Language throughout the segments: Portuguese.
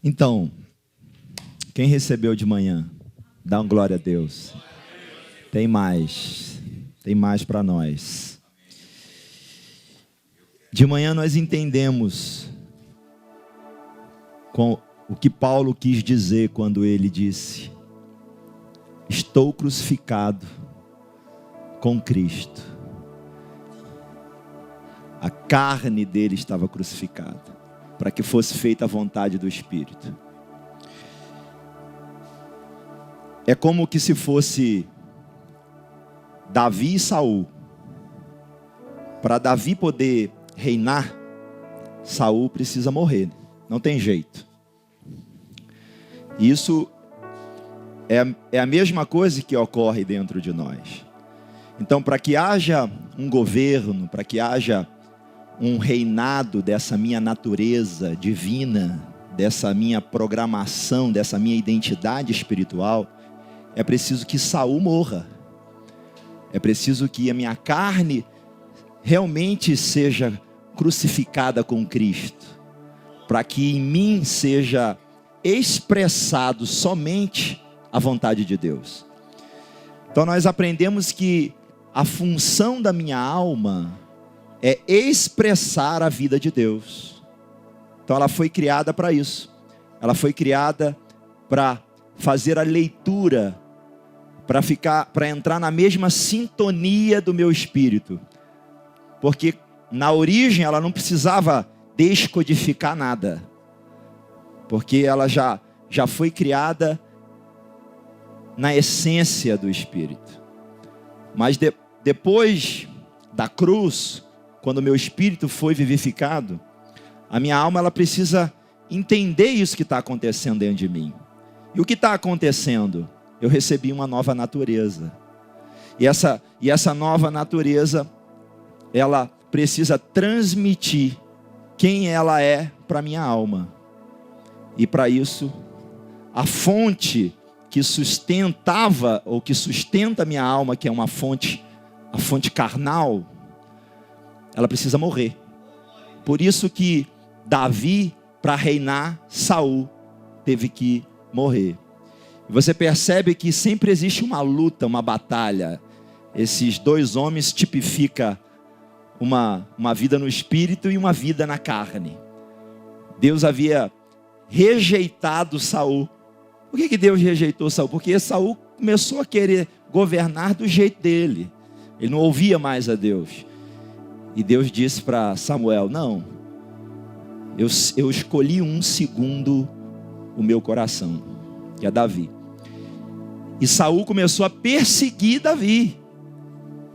Então, quem recebeu de manhã, dá uma glória a Deus. Tem mais para nós. De manhã nós entendemos com o que Paulo quis dizer quando ele disse: estou crucificado com Cristo. A carne dele estava crucificada, para que fosse feita a vontade do Espírito. É como que se fosse Davi e Saul. Para Davi poder reinar, Saul precisa morrer. Não tem jeito. Isso é a mesma coisa que ocorre dentro de nós. Então, para que haja um governo, para que haja um reinado dessa minha natureza divina, dessa minha programação, dessa minha identidade espiritual, é preciso que Saul morra. É preciso que a minha carne realmente seja crucificada com Cristo, para que em mim seja expressado somente a vontade de Deus. Então nós aprendemos que a função da minha alma é expressar a vida de Deus. Então ela foi criada para isso. Ela foi criada para fazer a leitura, para entrar na mesma sintonia do meu espírito. Porque na origem ela não precisava descodificar nada, porque ela já foi criada na essência do Espírito. Mas depois da cruz, quando o meu espírito foi vivificado, a minha alma ela precisa entender isso que está acontecendo dentro de mim. E o que está acontecendo? Eu recebi uma nova natureza. E essa nova natureza, ela precisa transmitir quem ela é para a minha alma. E para isso, a fonte que sustentava, ou que sustenta a minha alma, que é a fonte carnal, ela precisa morrer. Por isso que Davi, para reinar, Saul teve que morrer. E você percebe que sempre existe uma luta, uma batalha. Esses dois homens tipificam uma vida no espírito e uma vida na carne. Deus havia rejeitado Saul. Por que Deus rejeitou Saul? Porque Saul começou a querer governar do jeito dele. Ele não ouvia mais a Deus. E Deus disse para Samuel: não, eu escolhi um segundo o meu coração, que é Davi. E Saul começou a perseguir Davi.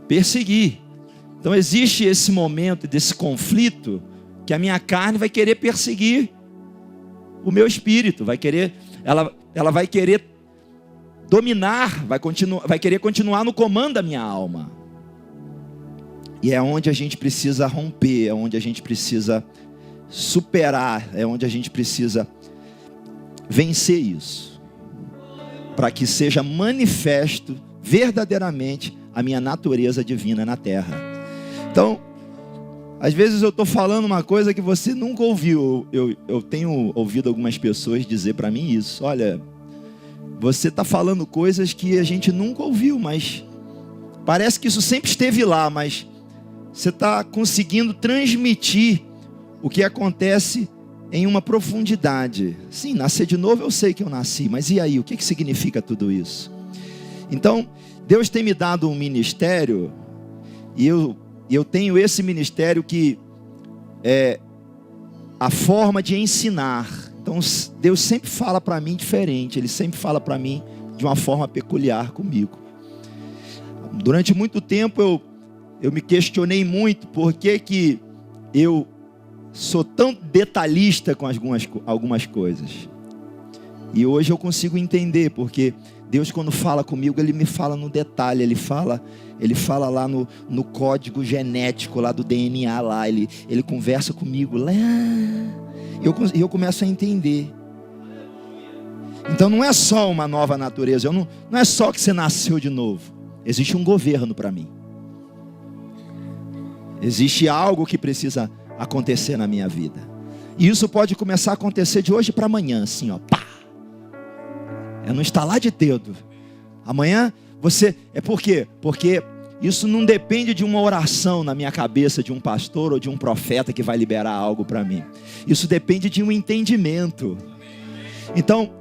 Perseguir. Então existe esse momento desse conflito, que a minha carne vai querer perseguir o meu espírito, ela vai querer dominar, vai querer continuar no comando da minha alma. E é onde a gente precisa romper, é onde a gente precisa superar, é onde a gente precisa vencer isso, para que seja manifesto verdadeiramente a minha natureza divina na terra. Então, às vezes eu estou falando uma coisa que você nunca ouviu. Eu tenho ouvido algumas pessoas dizer para mim isso: olha, você está falando coisas que a gente nunca ouviu, mas parece que isso sempre esteve lá, mas você está conseguindo transmitir o que acontece em uma profundidade. Sim, nascer de novo eu sei que eu nasci, mas e aí? O que significa tudo isso? Então, Deus tem me dado um ministério, e eu tenho esse ministério que é a forma de ensinar. Então Deus sempre fala para mim diferente, Ele sempre fala para mim de uma forma peculiar comigo. Durante muito tempo eu me questionei muito por que eu sou tão detalhista com algumas coisas. E hoje eu consigo entender, porque Deus, quando fala comigo, Ele me fala no detalhe, Ele fala lá no código genético lá do DNA lá, Ele conversa comigo lá, e eu começo a entender. Então não é só uma nova natureza, não é só que você nasceu de novo, existe um governo para mim. Existe algo que precisa acontecer na minha vida. E isso pode começar a acontecer de hoje para amanhã, assim, ó, pá. É no estalar de dedo. Amanhã você... É por quê? Porque isso não depende de uma oração na minha cabeça de um pastor ou de um profeta que vai liberar algo para mim. Isso depende de um entendimento. Então,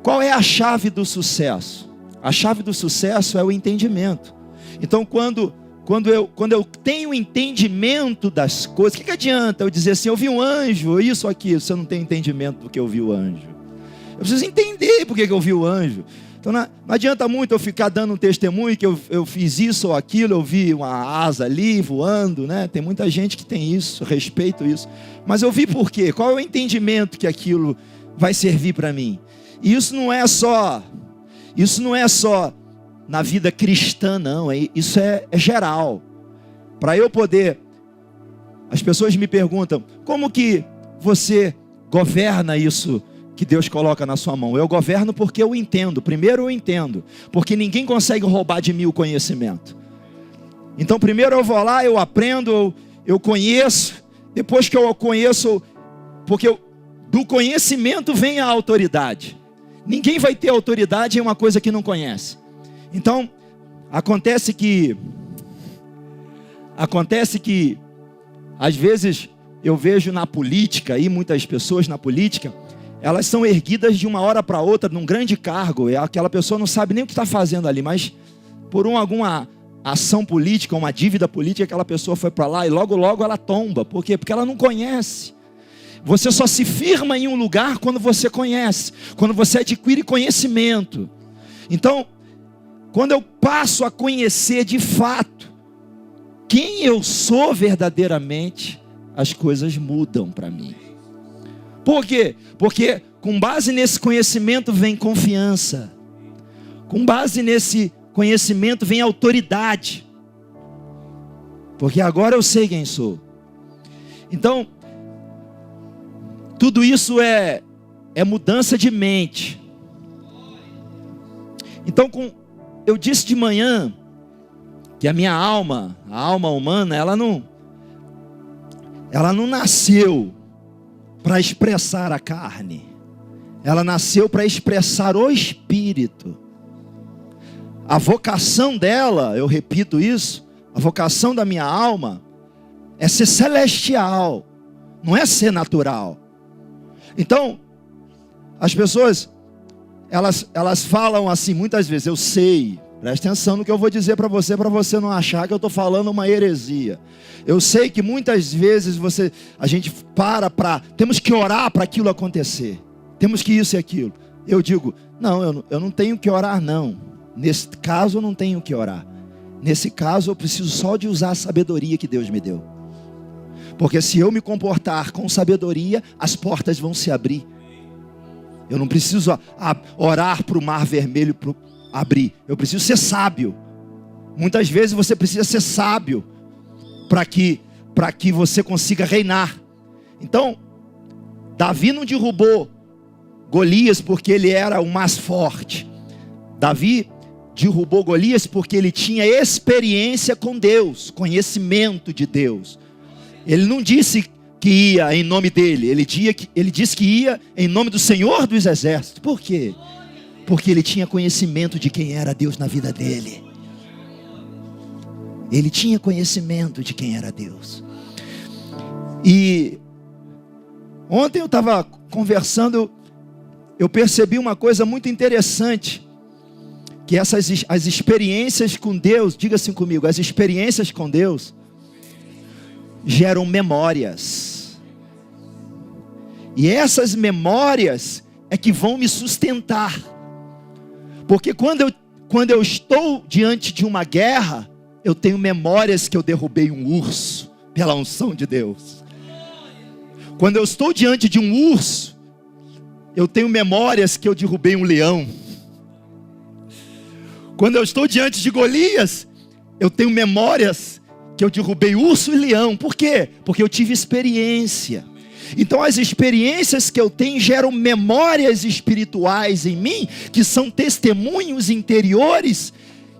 qual é a chave do sucesso? A chave do sucesso é o entendimento. Então, quando eu tenho entendimento das coisas, o que adianta eu dizer assim, eu vi um anjo, isso ou aquilo, se eu não tenho entendimento do que eu vi o anjo? Eu preciso entender por que eu vi o anjo. Então não adianta muito eu ficar dando um testemunho que eu fiz isso ou aquilo, eu vi uma asa ali voando, né? Tem muita gente que tem isso, respeito isso. Mas eu vi por quê? Qual é o entendimento que aquilo vai servir para mim? E isso não é só na vida cristã, não. Isso é geral. Para eu poder... As pessoas me perguntam, como que você governa isso que Deus coloca na sua mão? Eu governo porque eu entendo. Primeiro eu entendo, porque ninguém consegue roubar de mim o conhecimento. Então primeiro eu vou lá, eu aprendo, eu conheço. Depois que eu conheço, porque do conhecimento vem a autoridade. Ninguém vai ter autoridade em uma coisa que não conhece. Então acontece que às vezes eu vejo na política, e muitas pessoas na política, elas são erguidas de uma hora para outra num grande cargo, e aquela pessoa não sabe nem o que está fazendo ali, mas por alguma ação política, uma dívida política, aquela pessoa foi para lá e logo ela tomba. Por quê? Porque ela não conhece. Você só se firma em um lugar quando você conhece, quando você adquire conhecimento. Então, quando eu passo a conhecer de fato quem eu sou verdadeiramente, as coisas mudam para mim. Por quê? Porque com base nesse conhecimento vem confiança. Com base nesse conhecimento vem autoridade. Porque agora eu sei quem sou. Então, tudo isso é mudança de mente. Então, eu disse de manhã que a minha alma, a alma humana, ela não nasceu para expressar a carne. Ela nasceu para expressar o espírito. A vocação dela, eu repito isso, a vocação da minha alma é ser celestial, não é ser natural. Então, as pessoas, elas falam assim muitas vezes, eu sei, presta atenção no que eu vou dizer para você não achar que eu estou falando uma heresia. Eu sei que muitas vezes a gente temos que orar para aquilo acontecer. Temos que isso e aquilo. Eu digo, não, eu não tenho que orar não. Nesse caso eu não tenho que orar. Nesse caso eu preciso só de usar a sabedoria que Deus me deu. Porque se eu me comportar com sabedoria, as portas vão se abrir. Eu não preciso orar para o mar vermelho abrir. Eu preciso ser sábio. Muitas vezes você precisa ser sábio para que você consiga reinar. Então, Davi não derrubou Golias porque ele era o mais forte. Davi derrubou Golias porque ele tinha experiência com Deus, conhecimento de Deus. Ele não disse que ia em nome dele, ele disse que ia em nome do Senhor dos Exércitos. Por quê? Porque ele tinha conhecimento de quem era Deus na vida dele. Ele tinha conhecimento de quem era Deus. E ontem eu estava conversando, eu percebi uma coisa muito interessante, que as experiências com Deus, diga assim comigo, as experiências com Deus geram memórias. E essas memórias é que vão me sustentar. Porque quando eu estou diante de uma guerra, eu tenho memórias que eu derrubei um urso pela unção de Deus. Quando eu estou diante de um urso, eu tenho memórias que eu derrubei um leão. Quando eu estou diante de Golias, eu tenho memórias que eu derrubei urso e leão. Por quê? Porque eu tive experiência. Então as experiências que eu tenho geram memórias espirituais em mim, que são testemunhos interiores,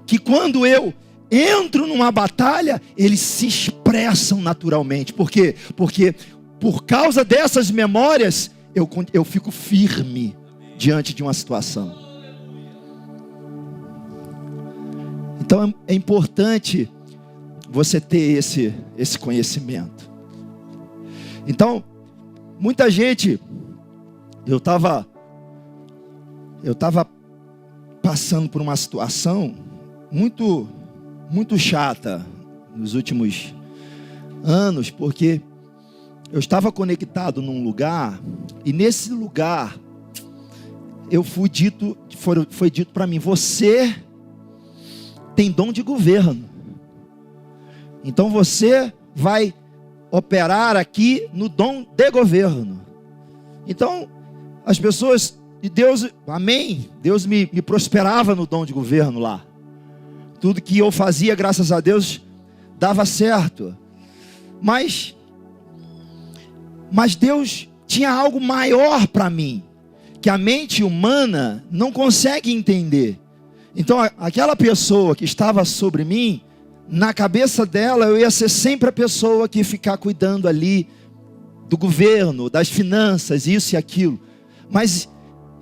que quando eu entro numa batalha, eles se expressam naturalmente. Por quê? Porque por causa dessas memórias, eu fico firme diante de uma situação. Então é importante você ter esse conhecimento. Então, muita gente, eu estava passando por uma situação muito, muito chata nos últimos anos, porque eu estava conectado num lugar, e nesse lugar foi dito para mim: você tem dom de governo, então você vai operar aqui no dom de governo. Então as pessoas, e Deus, amém, Deus me prosperava no dom de governo lá. Tudo que eu fazia, graças a Deus, dava certo. Mas Deus tinha algo maior para mim, que a mente humana não consegue entender. Então aquela pessoa que estava sobre mim, na cabeça dela eu ia ser sempre a pessoa que ia ficar cuidando ali do governo, das finanças, isso e aquilo. Mas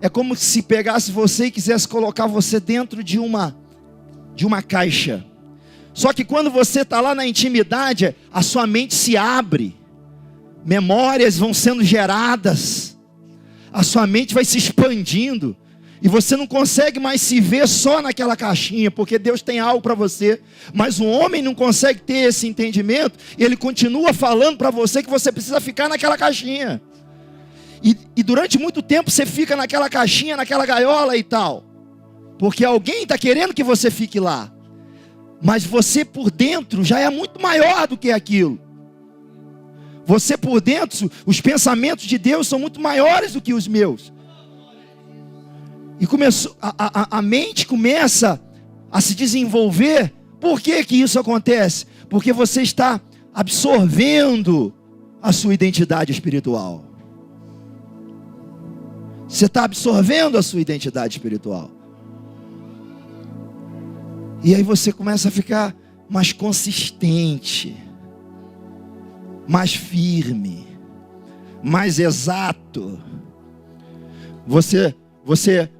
é como se pegasse você e quisesse colocar você dentro de uma caixa. Só que quando você está lá na intimidade, a sua mente se abre, memórias vão sendo geradas, a sua mente vai se expandindo, e você não consegue mais se ver só naquela caixinha, porque Deus tem algo para você. Mas o homem não consegue ter esse entendimento, e ele continua falando para você que você precisa ficar naquela caixinha. E durante muito tempo você fica naquela caixinha, naquela gaiola e tal, porque alguém está querendo que você fique lá. Mas você por dentro já é muito maior do que aquilo. Você por dentro, os pensamentos de Deus são muito maiores do que os meus. E a mente começa a se desenvolver. Por que isso acontece? Porque você está absorvendo a sua identidade espiritual. Você está absorvendo a sua identidade espiritual. E aí você começa a ficar mais consistente, mais firme, mais exato. Você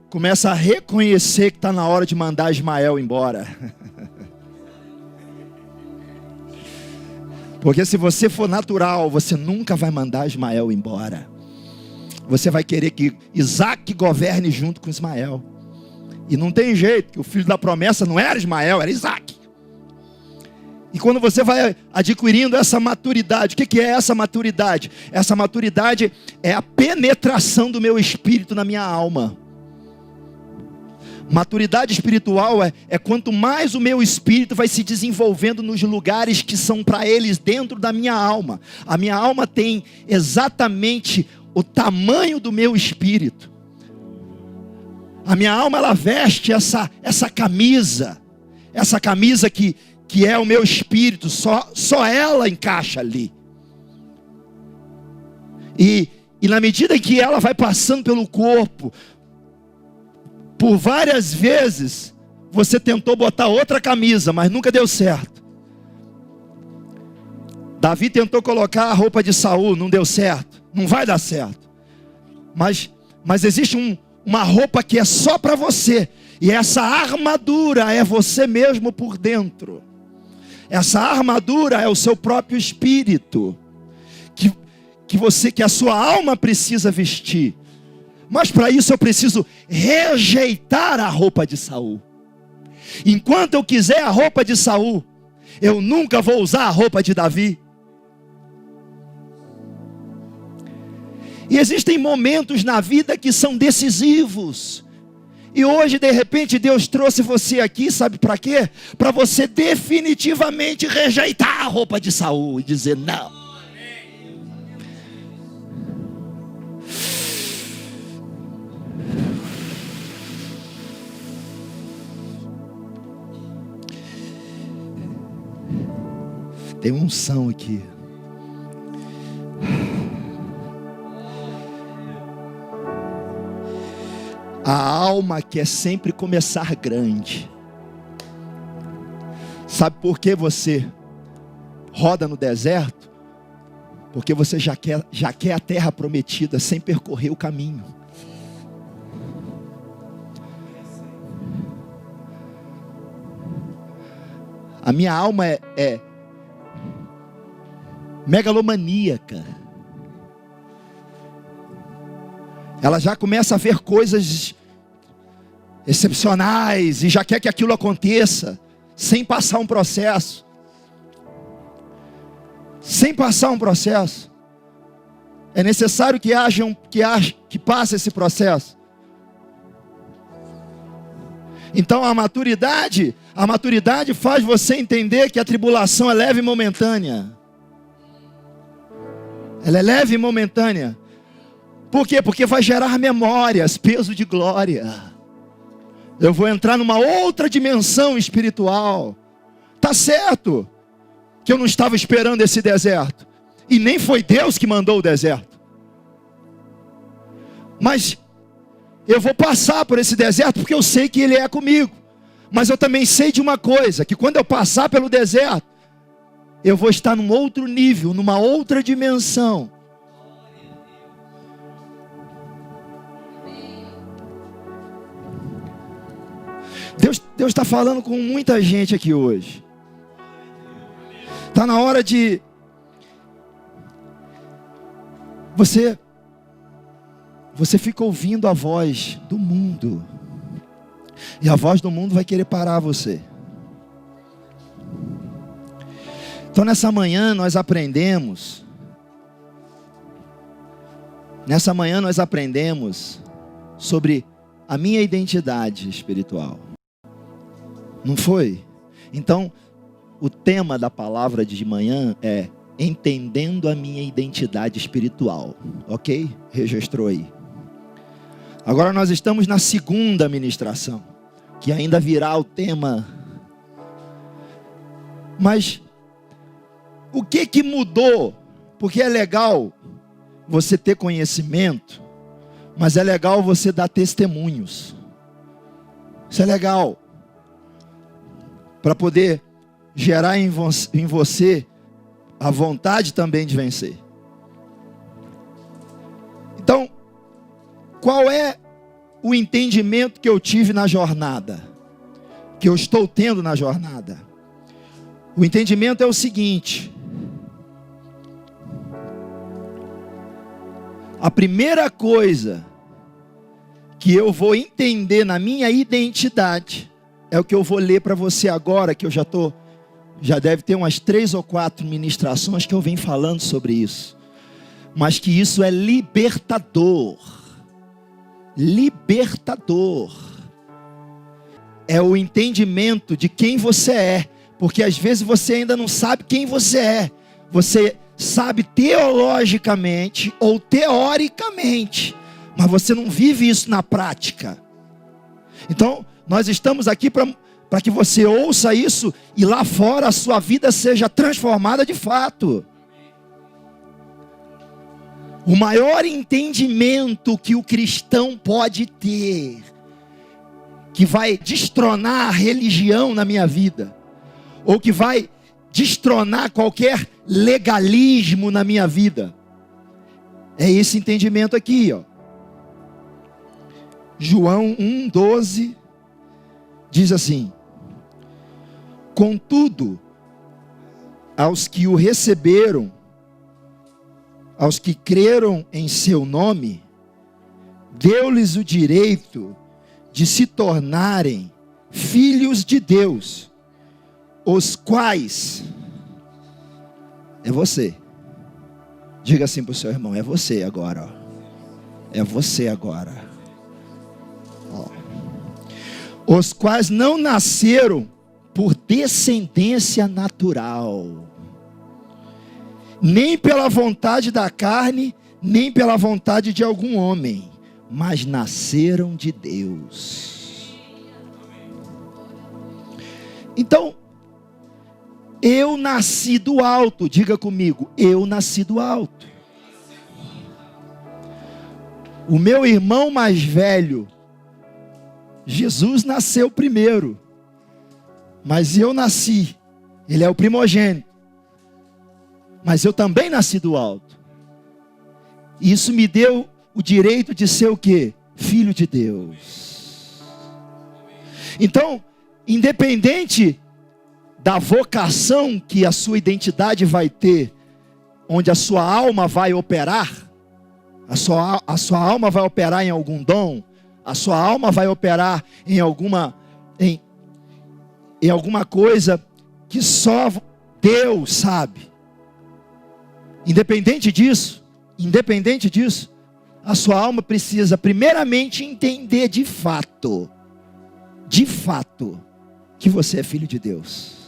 começa a reconhecer que está na hora de mandar Ismael embora. Porque se você for natural, você nunca vai mandar Ismael embora. Você vai querer que Isaac governe junto com Ismael. E não tem jeito, que o filho da promessa não era Ismael, era Isaac. E quando você vai adquirindo essa maturidade, o que é essa maturidade? Essa maturidade é a penetração do meu espírito na minha alma. Maturidade espiritual é quanto mais o meu espírito vai se desenvolvendo nos lugares que são para eles dentro da minha alma. A minha alma tem exatamente o tamanho do meu espírito. A minha alma, ela veste essa camisa. Essa camisa que é o meu espírito. Só ela encaixa ali. E na medida em que ela vai passando pelo corpo, por várias vezes, você tentou botar outra camisa, mas nunca deu certo. Davi tentou colocar a roupa de Saul, não deu certo. Não vai dar certo. Mas existe uma roupa que é só para você. E essa armadura é você mesmo por dentro. Essa armadura é o seu próprio espírito. Que a sua alma precisa vestir. Mas para isso eu preciso rejeitar a roupa de Saul. Enquanto eu quiser a roupa de Saul, eu nunca vou usar a roupa de Davi. E existem momentos na vida que são decisivos. E hoje, de repente, Deus trouxe você aqui, sabe para quê? Para você definitivamente rejeitar a roupa de Saul e dizer não. Tem unção aqui. A alma quer sempre começar grande. Sabe por que você roda no deserto? Porque você já quer a terra prometida sem percorrer o caminho. A minha alma é megalomaníaca. Ela já começa a ver coisas excepcionais e já quer que aquilo aconteça sem passar um processo. Sem passar um processo. É necessário que passe esse processo. Então a maturidade faz você entender que a tribulação é leve e momentânea. Ela é leve e momentânea. Por quê? Porque vai gerar memórias, peso de glória. Eu vou entrar numa outra dimensão espiritual. Tá certo que eu não estava esperando esse deserto. E nem foi Deus que mandou o deserto. Mas eu vou passar por esse deserto porque eu sei que Ele é comigo. Mas eu também sei de uma coisa, que quando eu passar pelo deserto, eu vou estar num outro nível, numa outra dimensão. Deus está falando com muita gente aqui hoje. Está na hora de você fica ouvindo a voz do mundo. E a voz do mundo vai querer parar você. Então nessa manhã nós aprendemos sobre a minha identidade espiritual. Não foi? Então o tema da palavra de manhã é entendendo a minha identidade espiritual. Ok? Registrou aí. Agora nós estamos na segunda ministração, que ainda virá o tema. Mas o que mudou? Porque é legal você ter conhecimento, mas é legal você dar testemunhos. Isso é legal, para poder gerar em você a vontade também de vencer. Então, qual é o entendimento que eu tive na jornada? Que eu estou tendo na jornada? O entendimento é o seguinte: a primeira coisa que eu vou entender na minha identidade é o que eu vou ler para você agora, que eu já deve ter umas 3 ou 4 ministrações que eu venho falando sobre isso. Mas que isso é libertador. Libertador. É o entendimento de quem você é. Porque às vezes você ainda não sabe quem você é. Você sabe teologicamente ou teoricamente, mas você não vive isso na prática. Então, nós estamos aqui para que você ouça isso e lá fora a sua vida seja transformada de fato. O maior entendimento que o cristão pode ter, que vai destronar a religião na minha vida, ou que vai destronar qualquer legalismo na minha vida, é esse entendimento aqui, ó. João 1,12 diz assim: contudo, aos que o receberam, aos que creram em seu nome, deu-lhes o direito de se tornarem filhos de Deus, os quais, é você, diga assim para o seu irmão, é você agora, ó. É você agora, ó. Os quais não nasceram por descendência natural, nem pela vontade da carne, nem pela vontade de algum homem, mas nasceram de Deus. Então, eu nasci do alto, diga comigo, eu nasci do alto. O meu irmão mais velho, Jesus, nasceu primeiro, mas eu nasci, ele é o primogênito. mas eu também nasci do alto. Isso me deu o direito de ser o quê? Filho de Deus. Então, independente da vocação que a sua identidade vai ter, onde a sua alma vai operar, a sua alma vai operar em algum dom, a sua alma vai operar em alguma coisa que só Deus sabe. Independente disso, a sua alma precisa primeiramente entender de fato, que você é filho de Deus.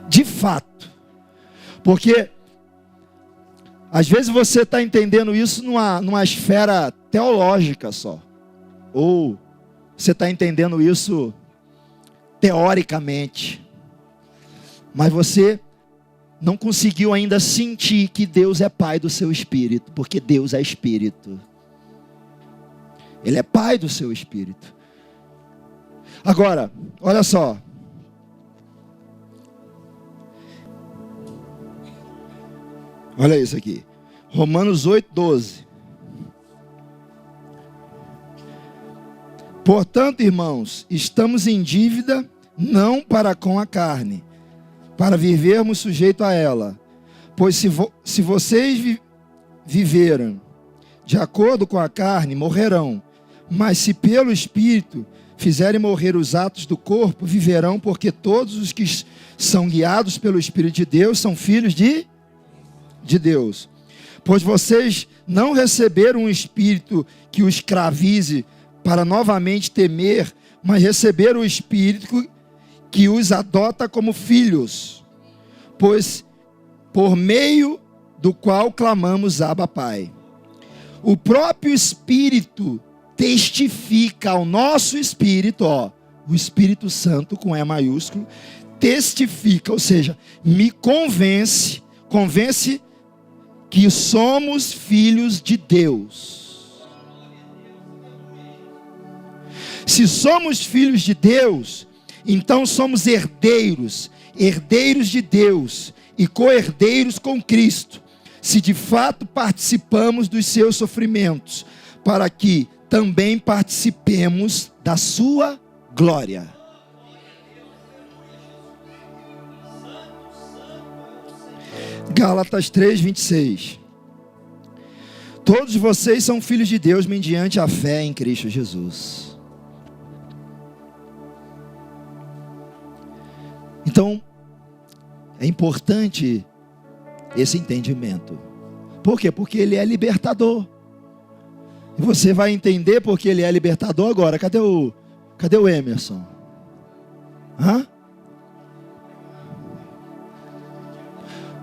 De fato. Porque às vezes você está entendendo isso numa esfera teológica só. Ou você está entendendo isso teoricamente. Mas você não conseguiu ainda sentir que Deus é pai do seu espírito. Porque Deus é espírito. Ele é pai do seu espírito. Agora, olha só. Olha isso aqui. Romanos 8:12. Portanto, irmãos, estamos em dívida não para com a carne, para vivermos sujeito a ela. Pois se vocês viveram de acordo com a carne, morrerão. Mas se pelo Espírito fizerem morrer os atos do corpo, viverão, porque todos os que são guiados pelo Espírito de Deus são filhos de Deus. Pois vocês não receberam um espírito que os escravize para novamente temer, mas receberam o Espírito que os adota como filhos, pois por meio do qual clamamos Abba, Pai. O próprio Espírito testifica ao nosso espírito, o Espírito Santo com E maiúsculo, testifica, ou seja, me convence que somos filhos de Deus. Se somos filhos de Deus, então somos herdeiros de Deus e co-herdeiros com Cristo, se de fato participamos dos seus sofrimentos, para que também participemos da sua glória. Gálatas 3:26. Todos vocês são filhos de Deus mediante a fé em Cristo Jesus. Então, é importante esse entendimento. Por quê? Porque ele é libertador. E você vai entender porque ele é libertador agora. Cadê o Emerson? Hã?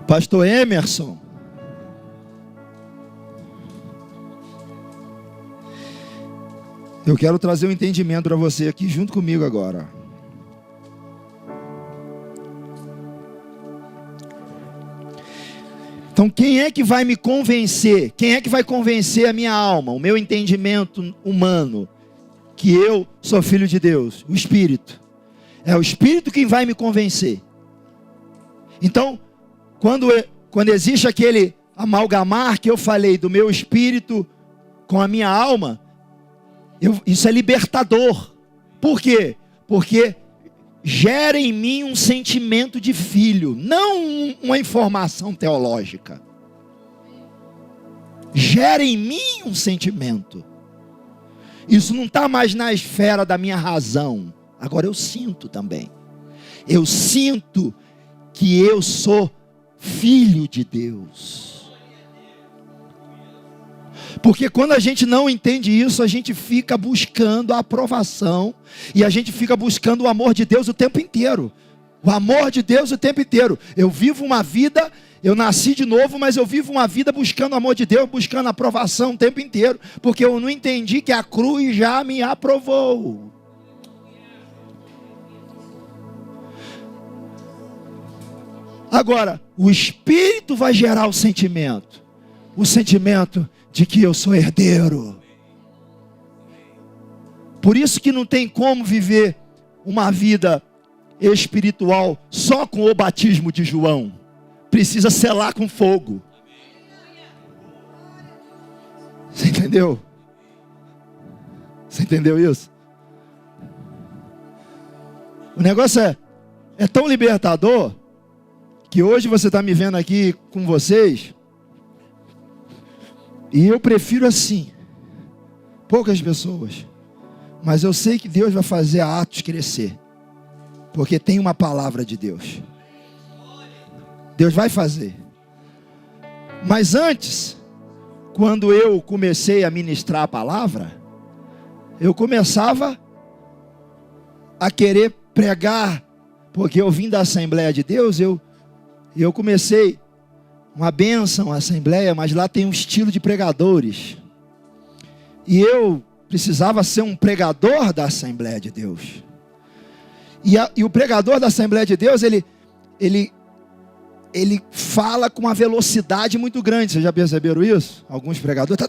Pastor Emerson. Eu quero trazer um entendimento para você aqui junto comigo agora. Então, quem é que vai me convencer? Quem é que vai convencer a minha alma, o meu entendimento humano, que eu sou filho de Deus? O Espírito. É o Espírito quem vai me convencer. Então, quando existe aquele amalgamar que eu falei do meu espírito com a minha alma, isso é libertador. Por quê? Porque gera em mim um sentimento de filho, não uma informação teológica. Gera em mim um sentimento. Isso não está mais na esfera da minha razão. Agora eu sinto também. Eu sinto que eu sou filho de Deus. Porque quando a gente não entende isso, a gente fica buscando a aprovação e a gente fica buscando o amor de Deus o tempo inteiro. O amor de Deus o tempo inteiro. Eu vivo uma vida, eu nasci de novo, mas eu vivo uma vida buscando o amor de Deus, buscando a aprovação o tempo inteiro, porque eu não entendi que a cruz já me aprovou. Agora, o Espírito vai gerar o sentimento de que eu sou herdeiro. Por isso que não tem como viver uma vida espiritual só com o batismo de João. Precisa selar com fogo. Você entendeu? Você entendeu isso? O negócio é tão libertador que hoje você está me vendo aqui com vocês e eu prefiro assim, poucas pessoas, mas eu sei que Deus vai fazer a Atos crescer, porque tem uma palavra de Deus. Deus vai fazer. Mas antes, quando eu comecei a ministrar a palavra, eu começava a querer pregar, porque eu vim da Assembleia de Deus, eu comecei uma bênção, a Assembleia, mas lá tem um estilo de pregadores. E eu precisava ser um pregador da Assembleia de Deus. E o pregador da Assembleia de Deus, ele fala com uma velocidade muito grande. Vocês já perceberam isso? Alguns pregadores.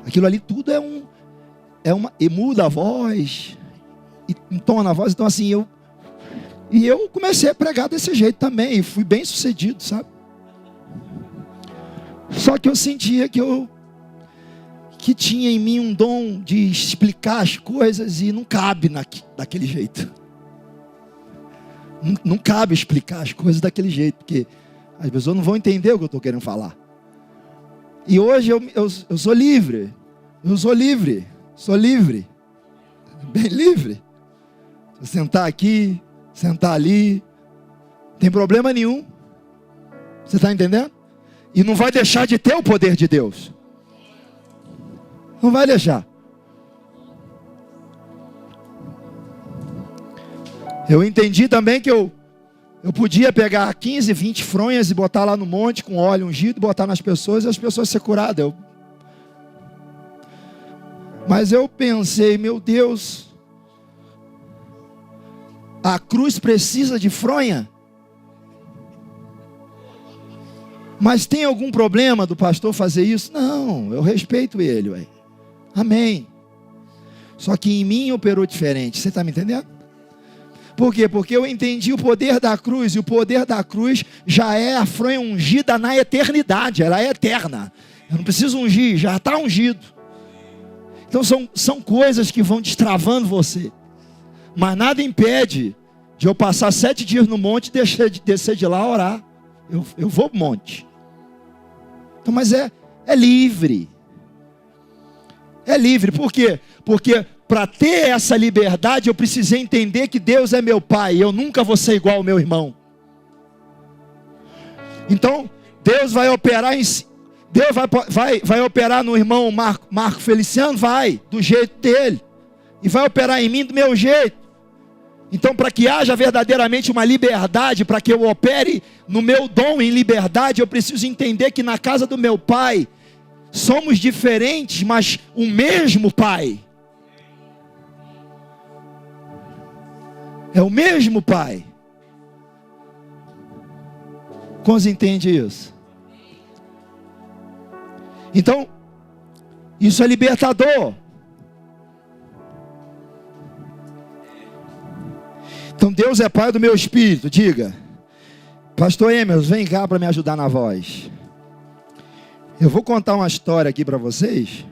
Aquilo ali tudo e muda a voz, e entona a voz. Então assim, eu comecei a pregar desse jeito também, e fui bem sucedido, sabe? Só que eu sentia que tinha em mim um dom de explicar as coisas, e não cabe daquele jeito. Não cabe explicar as coisas daquele jeito, porque as pessoas não vão entender o que eu estou querendo falar. E hoje eu sou livre. Eu sou livre. Sou livre. Bem livre. Sentar aqui, sentar ali, não tem problema nenhum. Você está entendendo? E não vai deixar de ter o poder de Deus. Não vai deixar. Eu entendi também que eu podia pegar 15, 20 fronhas e botar lá no monte com óleo ungido, botar nas pessoas e as pessoas ser curadas. Mas eu pensei, meu Deus, a cruz precisa de fronha? Mas tem algum problema do pastor fazer isso? Não, eu respeito ele, ué. Amém. Só que em mim operou diferente, você está me entendendo? Por quê? Porque eu entendi o poder da cruz, e o poder da cruz já é a fronha ungida na eternidade, ela é eterna. Eu não preciso ungir, já está ungido. Então são coisas que vão destravando você. Mas nada impede de eu passar 7 dias no monte e descer de lá orar. Eu vou pro monte. Então, mas é livre. É livre, por quê? Porque para ter essa liberdade eu precisei entender que Deus é meu Pai. E eu nunca vou ser igual ao meu irmão. Então Deus vai operar Deus vai operar no irmão Marco Feliciano? Vai, do jeito dele. E vai operar em mim do meu jeito. Então, para que haja verdadeiramente uma liberdade, para que eu opere no meu dom em liberdade, eu preciso entender que na casa do meu Pai somos diferentes, mas o mesmo Pai. É o mesmo Pai. Quantos entendem isso? Então, isso é libertador. Então Deus é Pai do meu espírito. Diga, Pastor Emerson, vem cá para me ajudar na voz. Eu vou contar uma história aqui para vocês.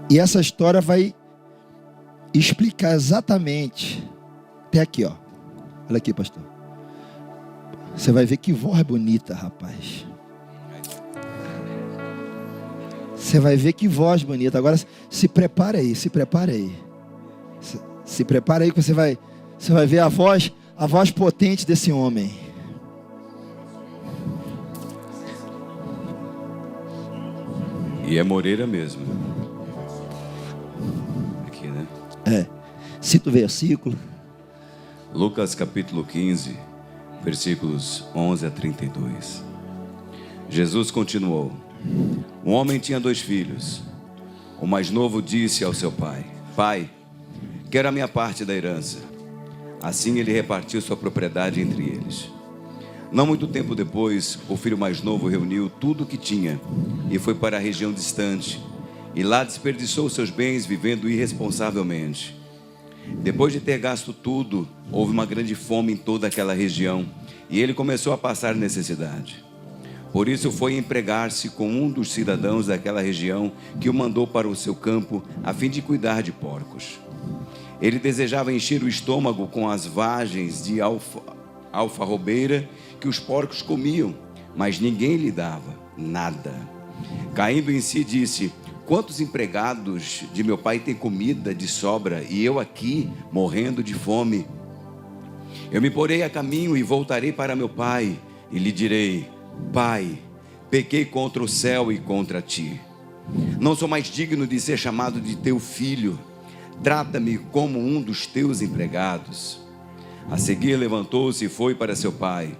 E essa história vai explicar exatamente. Até aqui, ó. Olha aqui, pastor. Você vai ver que voz bonita, rapaz. Você vai ver que voz bonita. Agora se prepara aí, se prepara aí. Se prepara aí que você vai ver a voz potente desse homem. E é Moreira mesmo. Aqui, né? É. Cita o versículo. Lucas capítulo 15, versículos 11 a 32. Jesus continuou. Um homem tinha 2 filhos. O mais novo disse ao seu pai: Pai, quero a minha parte da herança. Assim ele repartiu sua propriedade entre eles. Não muito tempo depois, o filho mais novo reuniu tudo o que tinha e foi para a região distante. E lá desperdiçou seus bens vivendo irresponsavelmente. Depois de ter gasto tudo, houve uma grande fome em toda aquela região e ele começou a passar necessidade. Por isso foi empregar-se com um dos cidadãos daquela região que o mandou para o seu campo a fim de cuidar de porcos. Ele desejava encher o estômago com as vagens de alfarrobeira que os porcos comiam, mas ninguém lhe dava nada. Caindo em si, disse: quantos empregados de meu pai têm comida de sobra e eu aqui morrendo de fome? Eu me porei a caminho e voltarei para meu pai e lhe direi: Pai, pequei contra o céu e contra ti. Não sou mais digno de ser chamado de teu filho. Trata-me como um dos teus empregados. A seguir levantou-se e foi para seu pai.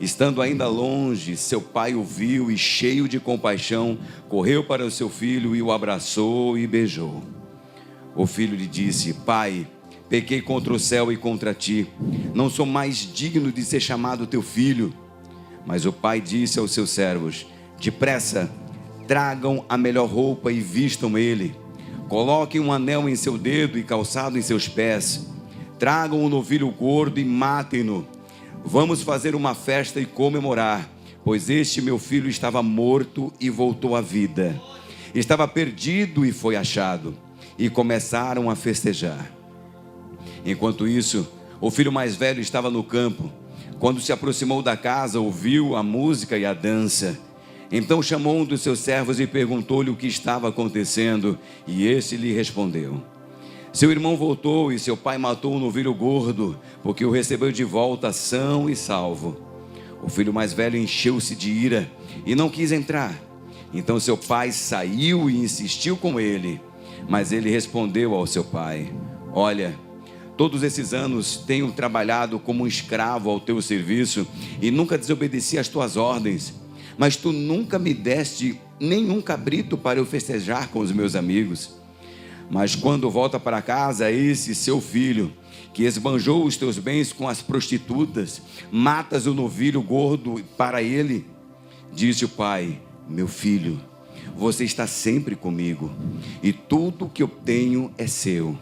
Estando ainda longe, seu pai o viu e, cheio de compaixão, correu para o seu filho e o abraçou e beijou. O filho lhe disse: Pai, pequei contra o céu e contra ti. Não sou mais digno de ser chamado teu filho. Mas o pai disse aos seus servos: depressa, tragam a melhor roupa e vistam ele. Coloquem um anel em seu dedo e calçado em seus pés. Tragam um novilho gordo e matem-no. Vamos fazer uma festa e comemorar, pois este meu filho estava morto e voltou à vida. Estava perdido e foi achado. E começaram a festejar. Enquanto isso, o filho mais velho estava no campo. Quando se aproximou da casa, ouviu a música e a dança. Então chamou um dos seus servos e perguntou-lhe o que estava acontecendo. E esse lhe respondeu: seu irmão voltou e seu pai matou um novilho gordo, porque o recebeu de volta são e salvo. O filho mais velho encheu-se de ira e não quis entrar. Então seu pai saiu e insistiu com ele. Mas ele respondeu ao seu pai: olha, todos esses anos tenho trabalhado como um escravo ao teu serviço e nunca desobedeci às tuas ordens. Mas tu nunca me deste nenhum cabrito para eu festejar com os meus amigos. Mas quando volta para casa esse seu filho, que esbanjou os teus bens com as prostitutas, matas o novilho gordo para ele. Disse o pai: meu filho, você está sempre comigo e tudo que eu tenho é seu.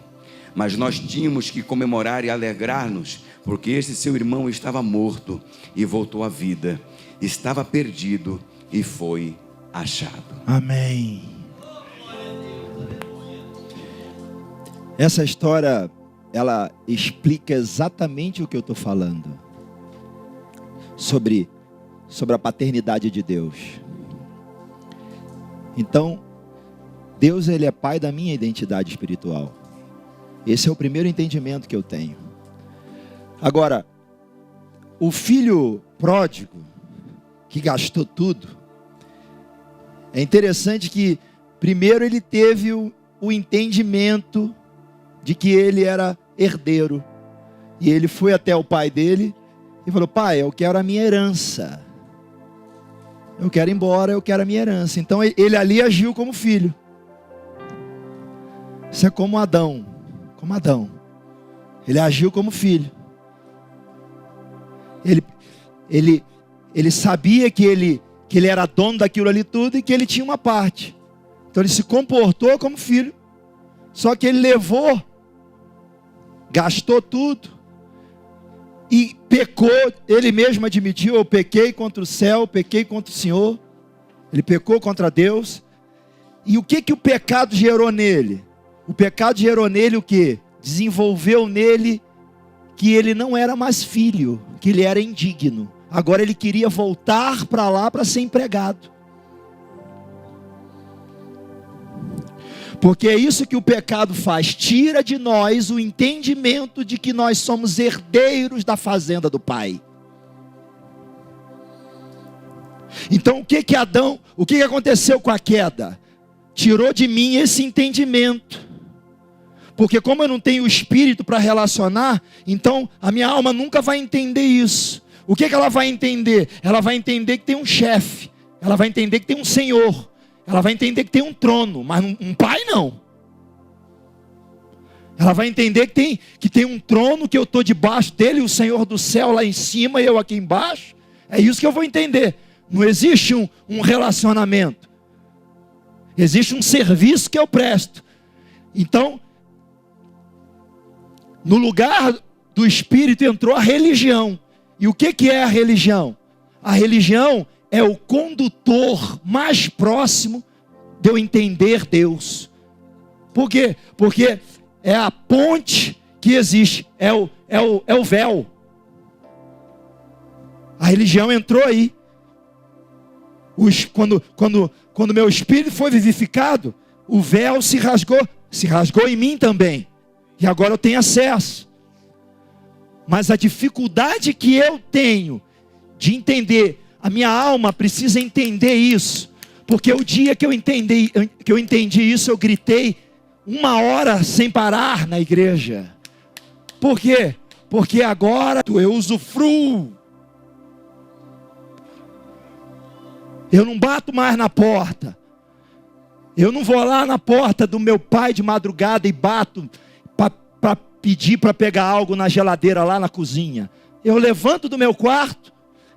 Mas nós tínhamos que comemorar e alegrar-nos, porque esse seu irmão estava morto e voltou à vida, estava perdido e foi achado. Amém. Essa história, ela explica exatamente o que eu estou falando sobre a paternidade de Deus. Então, Deus, ele é pai da minha identidade espiritual. Esse é o primeiro entendimento que eu tenho. Agora, o filho pródigo, que gastou tudo, é interessante que primeiro ele teve o entendimento de que ele era herdeiro. E ele foi até o pai dele e falou: pai, eu quero a minha herança. Eu quero ir embora, eu quero a minha herança. Então ele ali agiu como filho. Isso é como Adão. Como Adão. Ele agiu como filho. Ele sabia que ele era dono daquilo ali tudo e que ele tinha uma parte. Então ele se comportou como filho. Só que ele levou, gastou tudo e pecou. Ele mesmo admitiu: eu pequei contra o céu, pequei contra o Senhor. Ele pecou contra Deus. E o que o pecado gerou nele? O pecado gerou nele o quê? Desenvolveu nele que ele não era mais filho, que ele era indigno. Agora ele queria voltar para lá para ser empregado. Porque é isso que o pecado faz: tira de nós o entendimento de que nós somos herdeiros da fazenda do Pai. Então o que aconteceu com a queda? Tirou de mim esse entendimento. Porque como eu não tenho o espírito para relacionar, então a minha alma nunca vai entender isso. O que ela vai entender? Ela vai entender que tem um chefe. Ela vai entender que tem um senhor. Ela vai entender que tem um trono, mas um pai não. Ela vai entender que tem um trono, que eu estou debaixo dele, o Senhor do céu lá em cima e eu aqui embaixo. É isso que eu vou entender. Não existe um relacionamento. Existe um serviço que eu presto. Então, no lugar do Espírito entrou a religião. E o que é a religião? A religião é o condutor mais próximo de eu entender Deus. Por quê? Porque é a ponte que existe, é o véu. A religião entrou aí. Quando meu espírito foi vivificado, o véu se rasgou em mim também. E agora eu tenho acesso. Mas a dificuldade que eu tenho de entender, a minha alma precisa entender isso. Porque o dia que eu entendi isso, eu gritei 1 hora sem parar na igreja. Por quê? Porque agora eu usufruo. Eu não bato mais na porta. Eu não vou lá na porta do meu pai de madrugada e bato para pedir para pegar algo na geladeira lá na cozinha. Eu levanto do meu quarto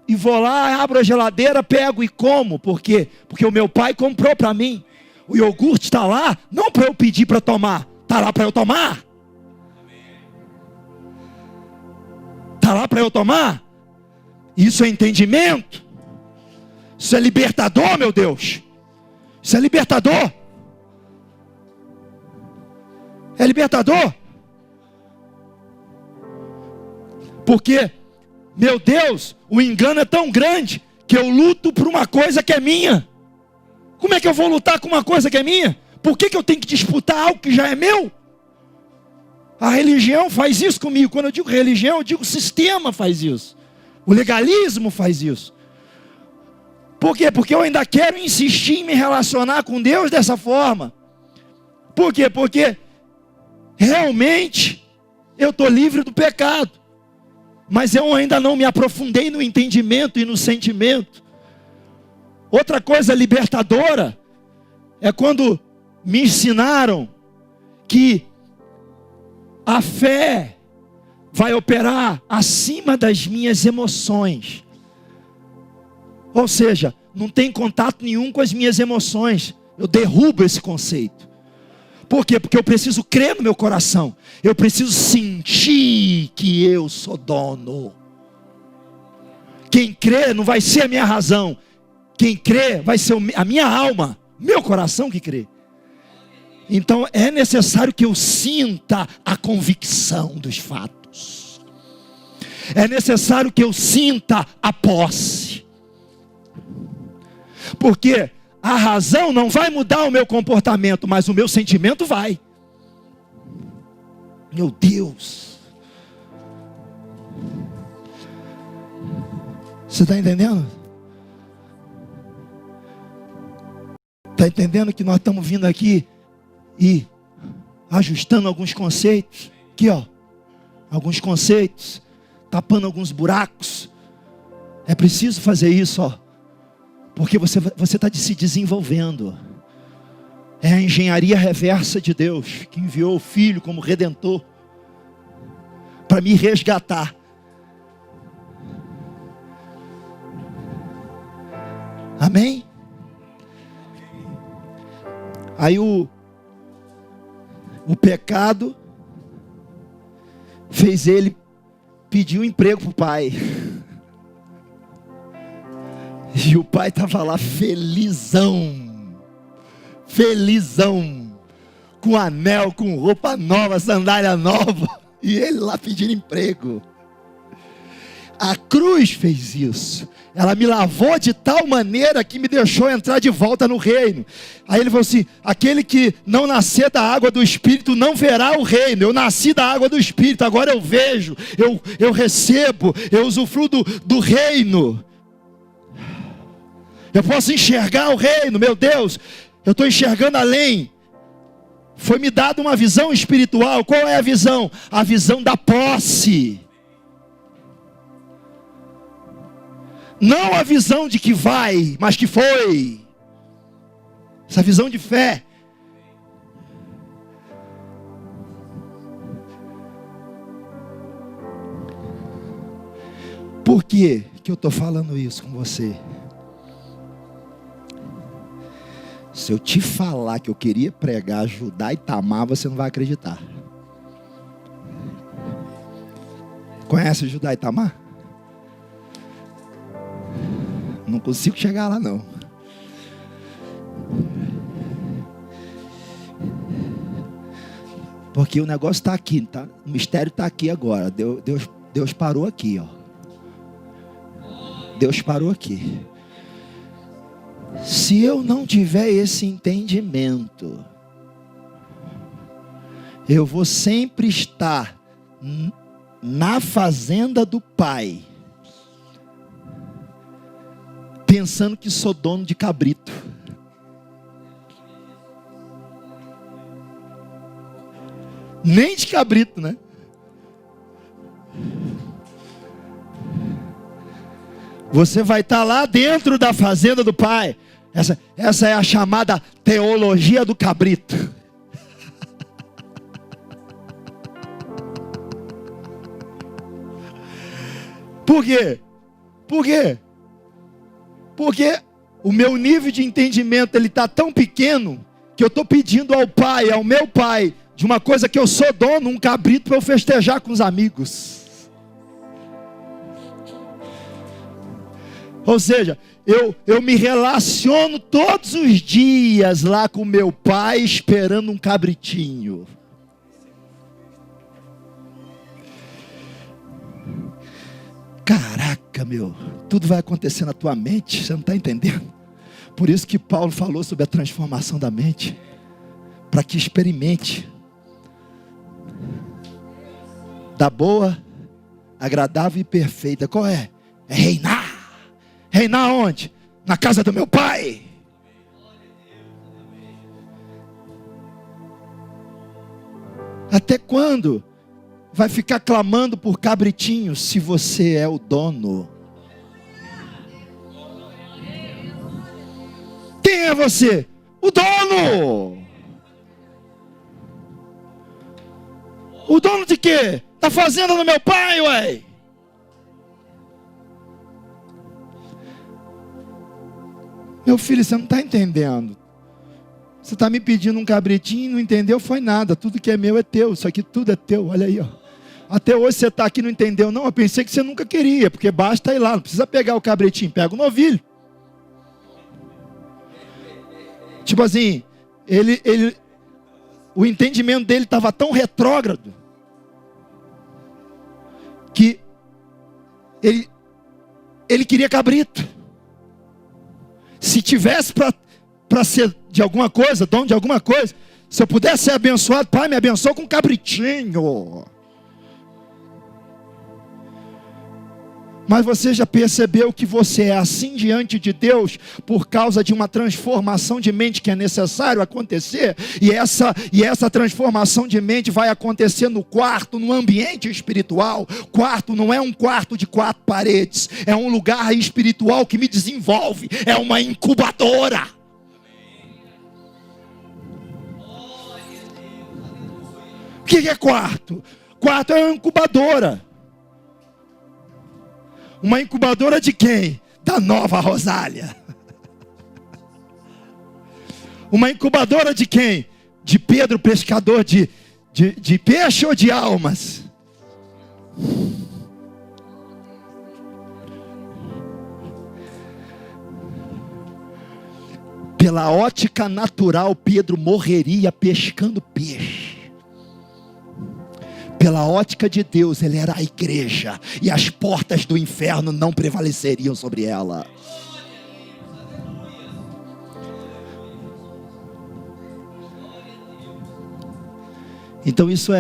e vou lá, abro a geladeira, pego e como. Por quê? Porque o meu pai comprou para mim. O iogurte está lá, não para eu pedir para tomar, está lá para eu tomar. Está lá para eu tomar. Isso é entendimento. Isso é libertador, meu Deus. Isso é libertador. É libertador. Porque, meu Deus, o engano é tão grande que eu luto por uma coisa que é minha. Como é que eu vou lutar com uma coisa que é minha? Por que eu tenho que disputar algo que já é meu? A religião faz isso comigo. Quando eu digo religião, eu digo o sistema faz isso. O legalismo faz isso. Por quê? Porque eu ainda quero insistir em me relacionar com Deus dessa forma. Por quê? Porque realmente eu estou livre do pecado. Mas eu ainda não me aprofundei no entendimento e no sentimento. Outra coisa libertadora é quando me ensinaram que a fé vai operar acima das minhas emoções. Ou seja, não tem contato nenhum com as minhas emoções. Eu derrubo esse conceito. Por quê? Porque eu preciso crer no meu coração. Eu preciso sentir que eu sou dono. Quem crê não vai ser a minha razão. Quem crê vai ser a minha alma, meu coração que crê. Então é necessário que eu sinta a convicção dos fatos. É necessário que eu sinta a posse. Porque a razão não vai mudar o meu comportamento, mas o meu sentimento vai. Meu Deus. Você está entendendo? Está entendendo que nós estamos vindo aqui e ajustando alguns conceitos? Aqui ó, alguns conceitos, tapando alguns buracos. É preciso fazer isso ó. Porque você está se desenvolvendo. É a engenharia reversa de Deus, que enviou o Filho como Redentor, para me resgatar. Amém? Aí o pecado fez ele pedir um emprego para o pai. E o pai estava lá felizão, com anel, com roupa nova, sandália nova, e ele lá pedindo emprego. A cruz fez isso. Ela me lavou de tal maneira que me deixou entrar de volta no reino. Aí ele falou assim: aquele que não nascer da água do Espírito não verá o reino. Eu nasci da água do Espírito, agora eu vejo, eu recebo, eu usufruo do reino. Eu posso enxergar o reino, meu Deus, eu estou enxergando além. Foi me dada uma visão espiritual. Qual é a visão? A visão da posse. Não a visão de que vai, mas que foi. Essa visão de fé. Por quê que eu estou falando isso com você? Se eu te falar que eu queria pregar Judá e Tamar, você não vai acreditar. Conhece Judá e Tamar? Não consigo chegar lá não. Porque o negócio está aqui, tá? O mistério está aqui agora. Deus parou aqui, ó. Deus parou aqui. Se eu não tiver esse entendimento, eu vou sempre estar na fazenda do Pai, pensando que sou dono de cabrito. Nem de cabrito, né? Você vai estar lá dentro da fazenda do Pai. Essa é a chamada teologia do cabrito. Por quê? Por quê? Porque o meu nível de entendimento ele está tão pequeno que eu estou pedindo ao Pai, ao meu Pai, de uma coisa que eu sou dono, um cabrito para eu festejar com os amigos. Ou seja, eu me relaciono todos os dias lá com meu pai esperando um cabritinho. Caraca, meu, tudo vai acontecer na tua mente, você não está entendendo? Por isso que Paulo falou sobre a transformação da mente, para que experimente da boa, agradável e perfeita. Qual é? É reinar. Reinar onde? Na casa do meu Pai. Até quando vai ficar clamando por cabritinhos se você é o dono? Quem é você? O dono. O dono de quê? Da fazenda do meu pai, ué. Meu filho, você não está entendendo. Você está me pedindo um cabritinho e não entendeu, foi nada. Tudo que é meu é teu. Isso aqui tudo é teu. Olha aí, ó. Até hoje você está aqui e não entendeu. Não, eu pensei que você nunca queria. Porque basta ir lá. Não precisa pegar o cabritinho. Pega o novilho. Tipo assim, o entendimento dele estava tão retrógrado que ele queria cabrito. Se tivesse para ser de alguma coisa, dono de alguma coisa, se eu pudesse ser abençoado, Pai, me abençoa com um cabritinho. Mas você já percebeu que você é assim diante de Deus por causa de uma transformação de mente que é necessário acontecer? E essa transformação de mente vai acontecer no quarto, no ambiente espiritual. Quarto não é um quarto de 4 paredes, é um lugar espiritual que me desenvolve, é uma incubadora. O que é quarto? Quarto é uma incubadora. Uma incubadora de quem? Da Nova Rosália. Uma incubadora de quem? De Pedro, pescador de peixe ou de almas? Pela ótica natural, Pedro morreria pescando peixe. Pela ótica de Deus, ele era a igreja, e as portas do inferno não prevaleceriam sobre ela. Então isso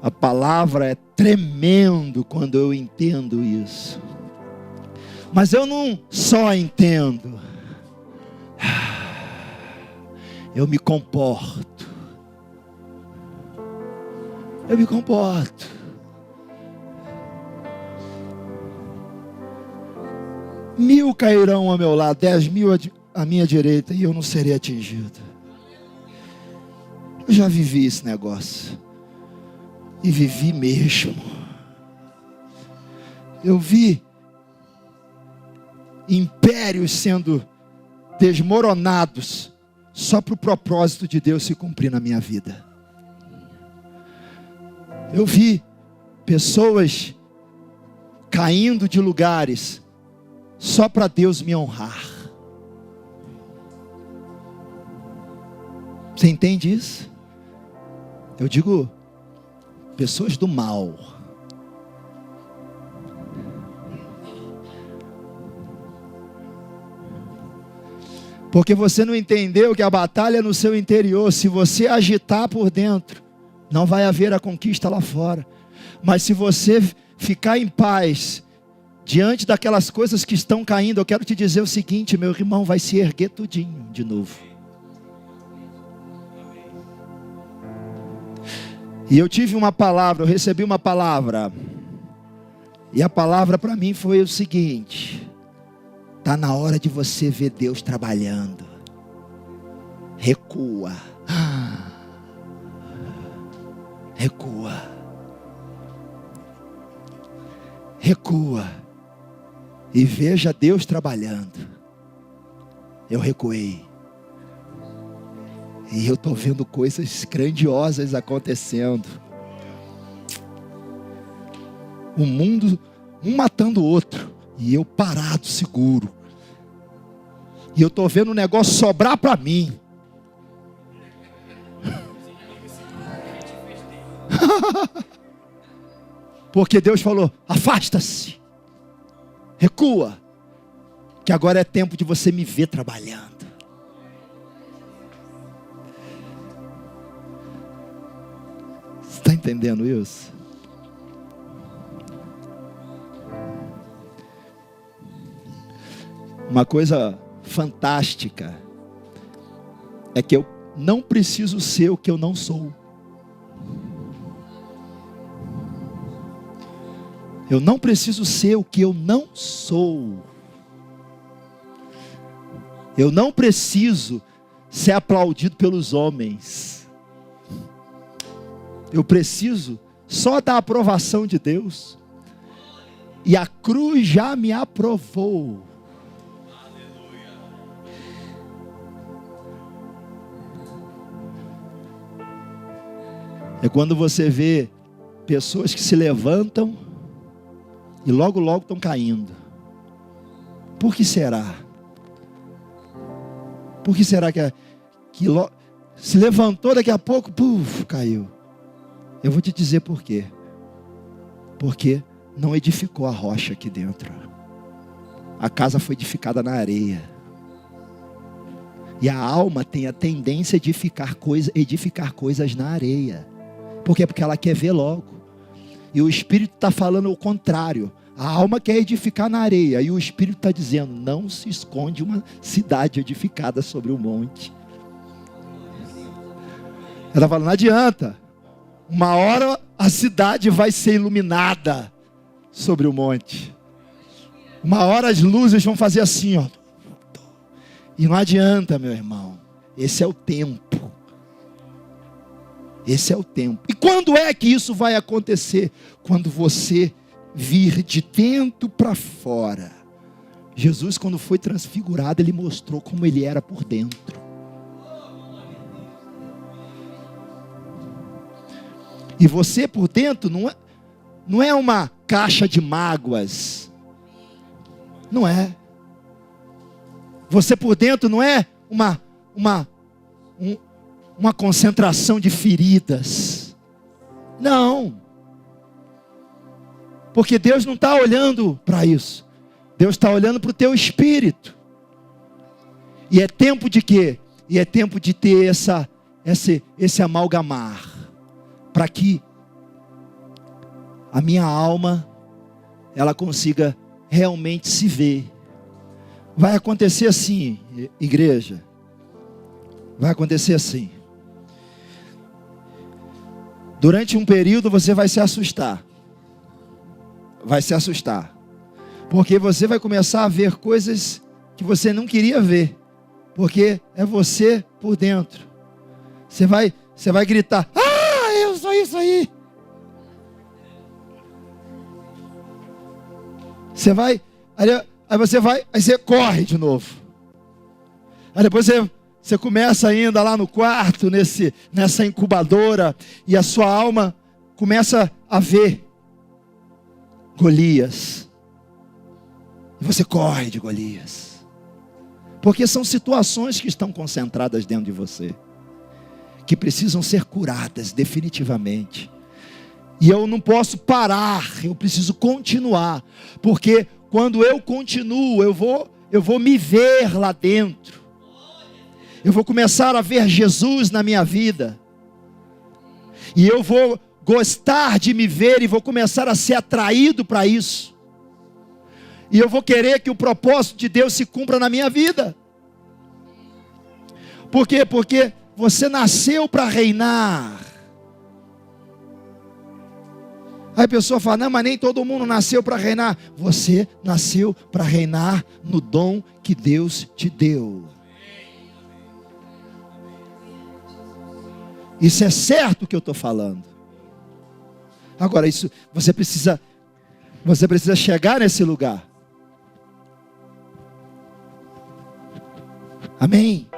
a palavra é tremendo quando eu entendo isso. Mas eu não só entendo, eu me comporto. Eu me comporto. Mil cairão ao meu lado, 10.000 à minha direita, e eu não serei atingido. Eu já vivi esse negócio. E vivi mesmo. Eu vi impérios sendo desmoronados só para o propósito de Deus se cumprir na minha vida. Eu vi pessoas caindo de lugares só para Deus me honrar. Você entende isso? Eu digo pessoas do mal. Porque você não entendeu que a batalha é no seu interior. Se você agitar por dentro, não vai haver a conquista lá fora. Mas se você ficar em paz diante daquelas coisas que estão caindo, eu quero te dizer o seguinte, meu irmão, vai se erguer tudinho de novo. E eu tive uma palavra, eu recebi uma palavra. E a palavra para mim foi o seguinte: está na hora de você ver Deus trabalhando. Recua. Recua. Recua. E veja Deus trabalhando. Eu recuei. E eu estou vendo coisas grandiosas acontecendo. O mundo, um matando o outro. E eu parado, seguro. E eu estou vendo o negócio sobrar para mim. Porque Deus falou: afasta-se. Recua. Que agora é tempo de você me ver trabalhando. Você está entendendo isso? Uma coisa fantástica é que eu não preciso ser o que eu não sou. Eu não preciso ser o que eu não sou. Eu não preciso ser aplaudido pelos homens. Eu preciso só da aprovação de Deus. E a cruz já me aprovou. É quando você vê pessoas que se levantam e logo estão caindo. Por que será? Por que será que se levantou, daqui a pouco, caiu? Eu vou te dizer por quê. Porque não edificou a rocha aqui dentro. A casa foi edificada na areia. E a alma tem a tendência de edificar coisas na areia. Por quê? Porque ela quer ver logo. E o Espírito está falando o contrário. A alma quer edificar na areia. E o Espírito está dizendo: não se esconde uma cidade edificada sobre o monte. Ela fala: não adianta. Uma hora a cidade vai ser iluminada sobre o monte. Uma hora as luzes vão fazer assim, ó. E não adianta, meu irmão. Esse é o tempo. Esse é o tempo. E quando é que isso vai acontecer? Quando você vir de dentro para fora. Jesus, quando foi transfigurado, ele mostrou como ele era por dentro. E você por dentro não é uma caixa de mágoas. Não é. Você por dentro não é uma concentração de feridas. Não. Porque Deus não está olhando para isso. Deus está olhando para o teu espírito. E é tempo de quê? E é tempo de ter esse amalgamar. Para que a minha alma, ela consiga realmente se ver. Vai acontecer assim, igreja. Vai acontecer assim. Durante um período você vai se assustar. Vai se assustar. Porque você vai começar a ver coisas que você não queria ver. Porque é você por dentro. Você vai gritar: eu sou isso aí. Você vai, aí você corre de novo. Aí depois você começa ainda lá no quarto, nessa incubadora, e a sua alma começa a ver Golias. E você corre de Golias. Porque são situações que estão concentradas dentro de você, que precisam ser curadas definitivamente. E eu não posso parar, eu preciso continuar. Porque quando eu continuo, eu vou me ver lá dentro. Eu vou começar a ver Jesus na minha vida. E eu vou gostar de me ver e vou começar a ser atraído para isso. E eu vou querer que o propósito de Deus se cumpra na minha vida. Por quê? Porque você nasceu para reinar. Aí a pessoa fala, não, mas nem todo mundo nasceu para reinar. Você nasceu para reinar no dom que Deus te deu. Isso é certo que eu estou falando. Agora, isso, você precisa chegar nesse lugar. Amém?